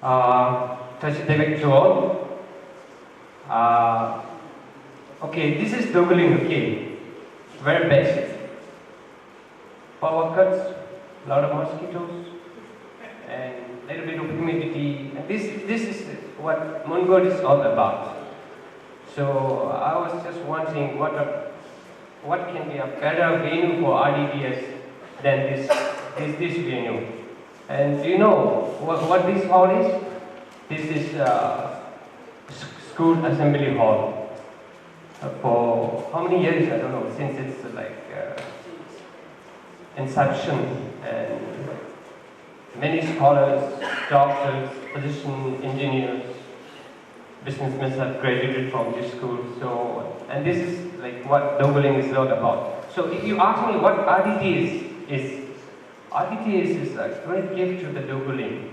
Tashi to all. Okay, this is Doeguling, okay. Very basic. Power cuts, a lot of mosquitoes, and a little bit of humidity. And this is what Mongol is all about. So I was just wondering what can be a better venue for RDDS than this venue. And do you know what this hall is? This is school assembly hall. For how many years? I don't know. Since it's like inception, and many scholars, doctors, physicians, engineers, businessmen have graduated from this school. So, and this is like what Doeguling is all about. So, if you ask me what RDT is RDT is a great gift to the Doeguling.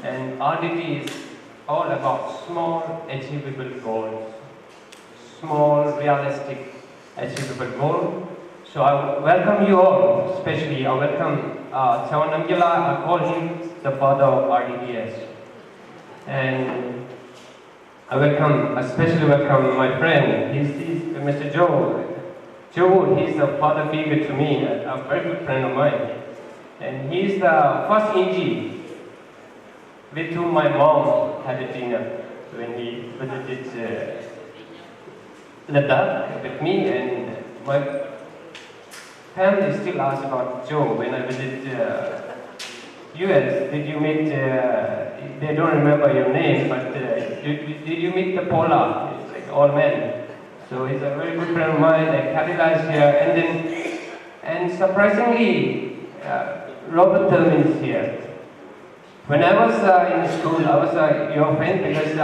And RDT is all about small achievable goals. Small, realistic, achievable goal. So I welcome you all, especially I welcome Chawan Angela, I call him the father of RDTS. And I especially welcome my friend, he's Mr. Joe. Joe, he's a father figure to me, a very good friend of mine. And he's the first EG with whom my mom had a dinner when he visited Ladakh with me, and my family still asks about Joe when I visit US. Did you meet, they don't remember your name, but did you meet the Pola? It's like all men. So he's a very good friend of mine, like Kadila's here, and surprisingly, Robert Thurman is here. When I was in school, I was your friend because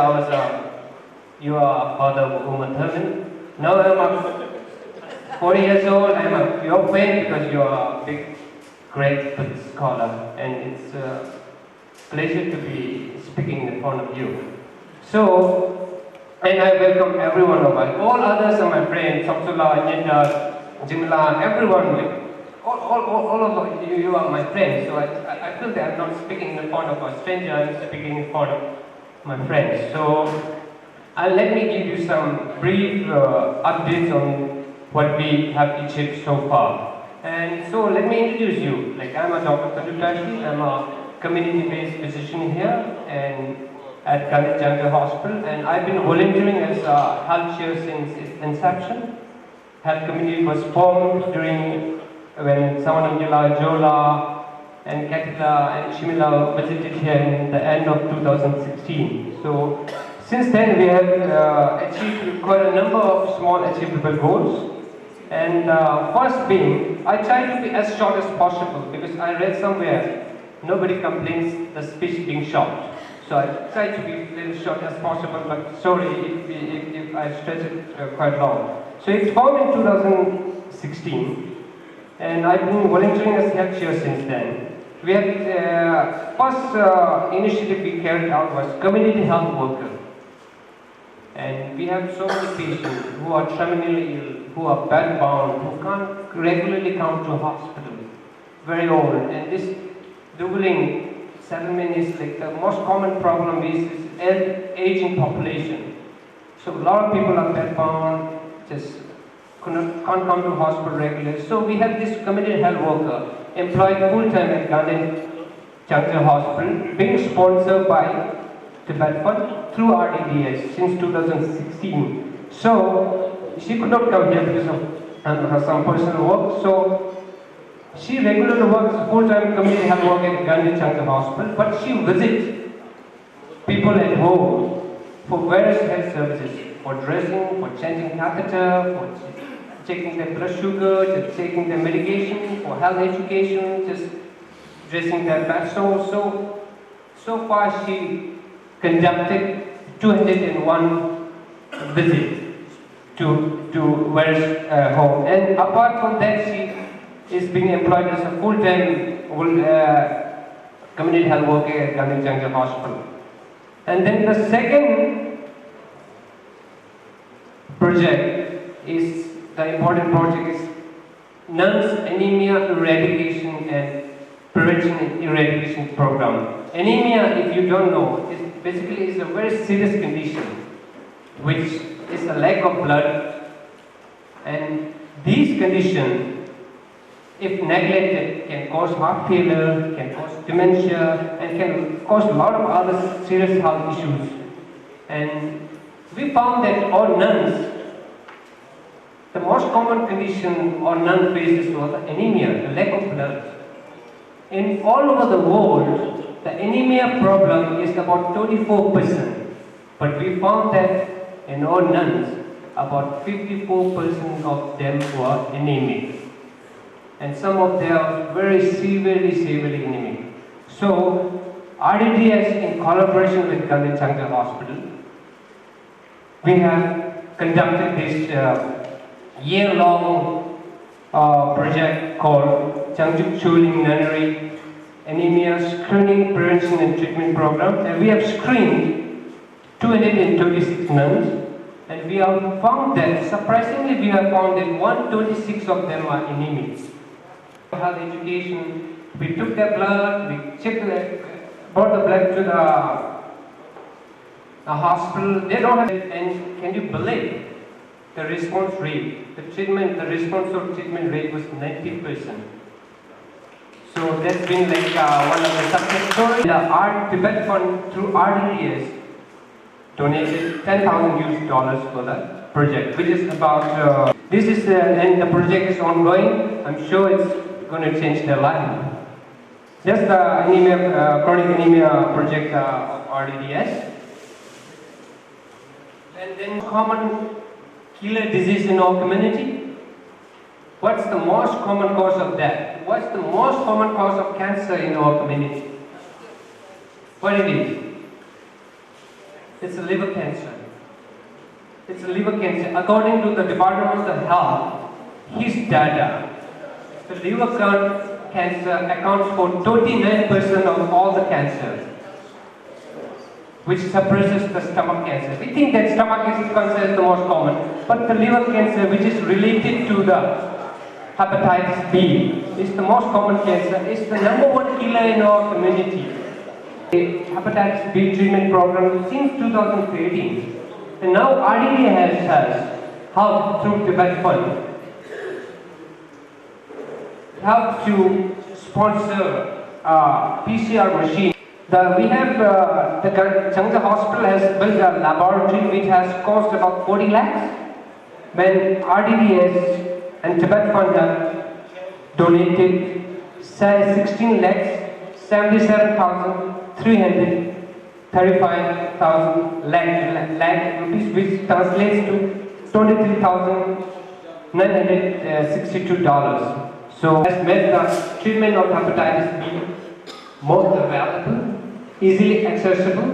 you are a father of Uma Thurman. Now I'm 40 years old, I'm your friend because you are a big, great scholar, and it's a pleasure to be speaking in front of you. So, and I welcome everyone of us. All others are my friends, Samsula, Nyenda, Jimla, everyone. All of you are my friends. So I feel that I'm not speaking in front of a stranger, I'm speaking in front of my friends. So, let me give you some brief updates on what we have achieved so far. And so let me introduce you. Like I'm a Dr. Dhondup Tashi. I'm a community-based physician here and at Gandhi Jungle Hospital, and I've been volunteering as a health chair since its inception. Health community was formed during when Samanangila, Jola, and Katila and Shimila visited here in the end of 2016. So since then we have achieved quite a number of small achievable goals. And first being, I try to be as short as possible because I read somewhere nobody complains the speech being short. So I try to be a little short as possible, but sorry if I stretch it quite long. So it's formed in 2016, and I've been volunteering as health chair since then. We had first initiative we carried out was community health worker. And we have so many patients who are terminally ill, who are bedbound, who can't regularly come to hospital, very old. And this Doeguling settlement is like the most common problem is aging population. So a lot of people are bedbound, just can't come to hospital regularly. So we have this community health worker employed full-time at Gandhi Junction Hospital, being sponsored by Tibet Fund through RDDS since 2016. So she could not come here because of her some personal work. So she regularly works full-time community health work at Gandhi Junction Hospital, but she visits people at home for various health services, for dressing, for changing catheter, for checking their blood sugar, just taking their medication, for health education, just dressing their bed. So far she conducted 201 visits to various home, and apart from that, she is being employed as a full-time community health worker at Gandhi Junction Hospital. And then the second project is the important project is nuns anemia eradication and prevention and eradication program. Anemia, if you don't know, is basically a very serious condition, which is a lack of blood, and these conditions, if neglected, can cause heart failure, can cause dementia, and can cause a lot of other serious health issues. And we found that all nuns, the most common condition all nun faces was anemia, the lack of blood. In all over the world, the anemia problem is about 24%, but we found that in all nuns, about 54% of them were anemic, and some of them are very severely anemic. So, RDDS, in collaboration with Doeguling Hospital, we have conducted this year-long project called Doeguling Nunnery Anemia Screening, Prevention and Treatment Program, and we have screened 236 nuns, and we have found that, surprisingly, we have found that 126 of them are anemic. Health education, we took their blood, we checked brought the blood to the hospital. They don't have it, and can you believe the response rate? The response of treatment rate was 90%. So that's been like one of the success stories. The Tibet Fund through RDDS donated $10,000 for the project, which is about, and the project is ongoing. I'm sure it's going to change their life. Just the anemia, chronic anemia project of RDDS. And then common killer disease in our community. What's the most common cause of that? What's the most common cause of cancer in our community? What it is? It's a liver cancer. It's a liver cancer. According to the Department of Health, his data, the liver cancer accounts for 29% of all the cancer, which suppresses the stomach cancer. We think that stomach cancer is the most common, but the liver cancer, which is related to the hepatitis B, is the most common cancer. It's the #1 killer in our community. The hepatitis B treatment program since 2013, and now RDDS has helped through Tibet Fund, helped to sponsor PCR machine. We have the Changja Hospital has built a laboratory which has cost about 40 lakhs. When RDDS and Tibet Fund have donated 16 lakhs, 77,335,000 lakh rupees, which translates to $23,962. So has made the treatment of hepatitis B more available, easily accessible,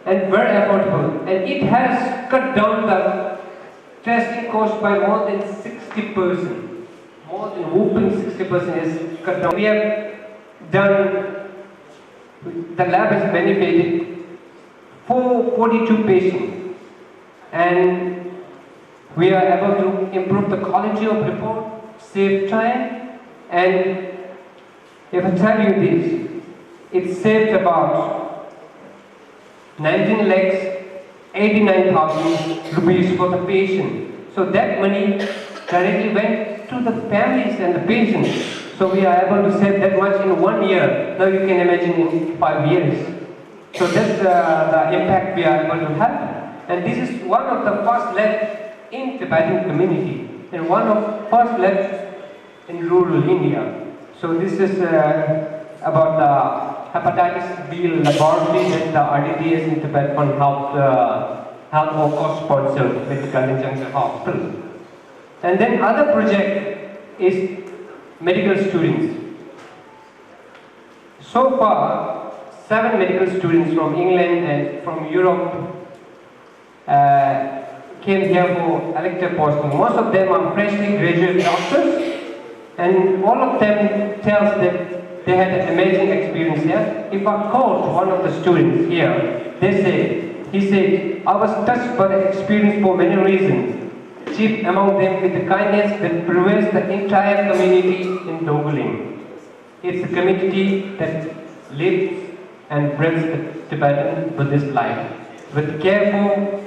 and very affordable. And it has cut down the testing cost by more than 60%. More than whooping 60% is cut down. We have done, the lab has benefited 442 patients, and we are able to improve the quality of report, save time, and if I tell you this, it saved about 19 lakhs 89,000 rupees for the patient. So that money directly went to the families and the patients. So we are able to save that much in 1 year. Now you can imagine in 5 years. So that's the impact we are able to have. And this is one of the first lab in Tibetan community, and one of first labs in rural India. So this is about the hepatitis B laboratory that the RDDS in Tibet Fund helped or co-sponsored with Doeguling Hospital. And then other project is medical students. So far, 7 medical students from England and from Europe came here for elective posting. Most of them are freshly graduate doctors, and all of them tells that they had an amazing experience here. If I called one of the students here, he said, I was touched by the experience for many reasons. Chief among them with the kindness that pervades the entire community in Doeguling. It's a community that lives and breathes the Tibetan Buddhist life. With careful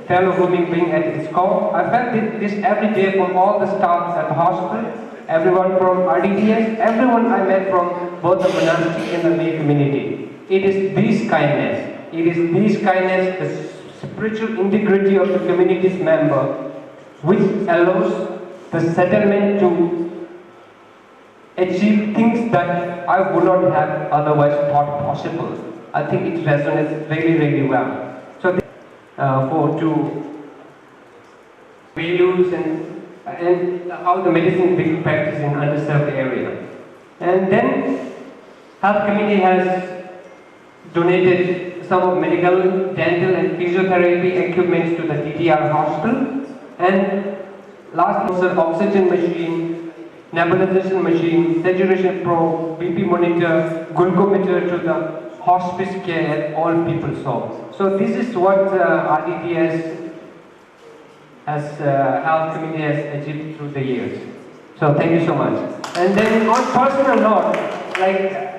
fellow human being at its core, I felt this every day from all the staff at the hospital, everyone from RDTS, everyone I met from both the monastic and the lay community. It is this kindness, the spiritual integrity of the community's member, which allows the settlement to achieve things that I would not have otherwise thought possible. I think it resonates really, really well. So, to values and how the medicine is being practiced in underserved area. And then, health community has donated some of medical, dental, and physiotherapy equipment to the TTR hospital. And last was an oxygen machine, nebulization machine, saturation probe, BP monitor, glucometer to the hospice care at all people's home. So this is what RDTS as health community has achieved through the years. So thank you so much. And then on personal note, like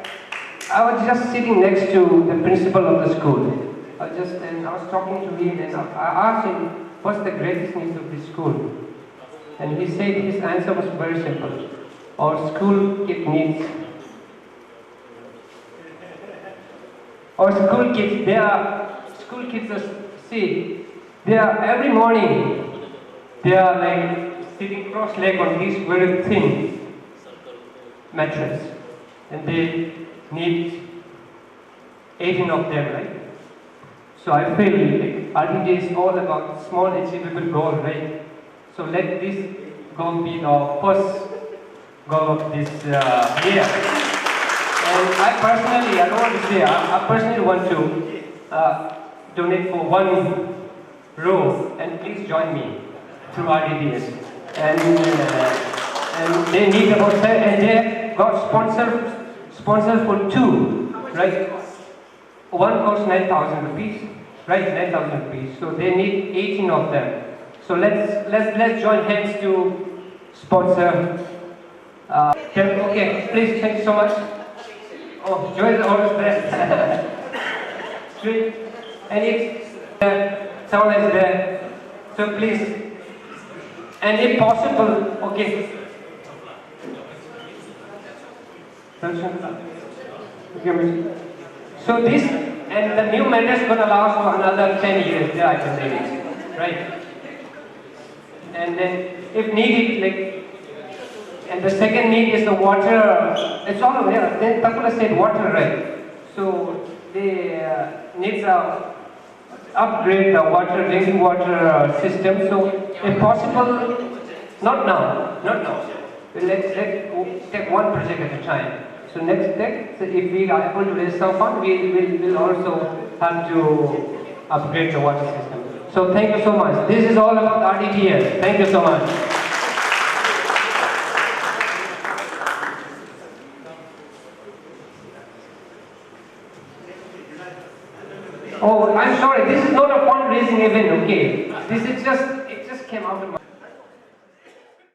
I was just sitting next to the principal of the school. I was talking to him and I asked him, what's the greatest need of this school? And he said his answer was very simple. Our school kid needs. Our school kids, they are every morning, they are like sitting cross-legged on this very thin mattress. And they need 18 of them, right? So I feel like RDT is all about small achievable goal, right? So let this goal be our first goal of this year. And I personally want to donate for one row, and please join me through RDTS. And they need about and they got sponsor for two, right? One costs 9,000 rupees, right? 9,000 rupees. So they need 18 of them. So let's join hands to sponsor. Okay, please, thank you so much. Oh, Joy is always there. Sweet. And it's someone is there. So please, and if possible, okay. So this and the new matter is going to last for another 10 years. There I can say it, right? And then, if needed, like, and the second need is the water. It's all over there. Then Takula said water, right? So they need to upgrade the drinking water system. So, if possible, not now. Let's take one project at a time. So next step, so if we are able to raise some fund, we'll also have to upgrade the water system. So thank you so much. This is all about RDTS. Thank you so much. Oh, I'm sorry. This is not a fundraising event, okay? It just came out of my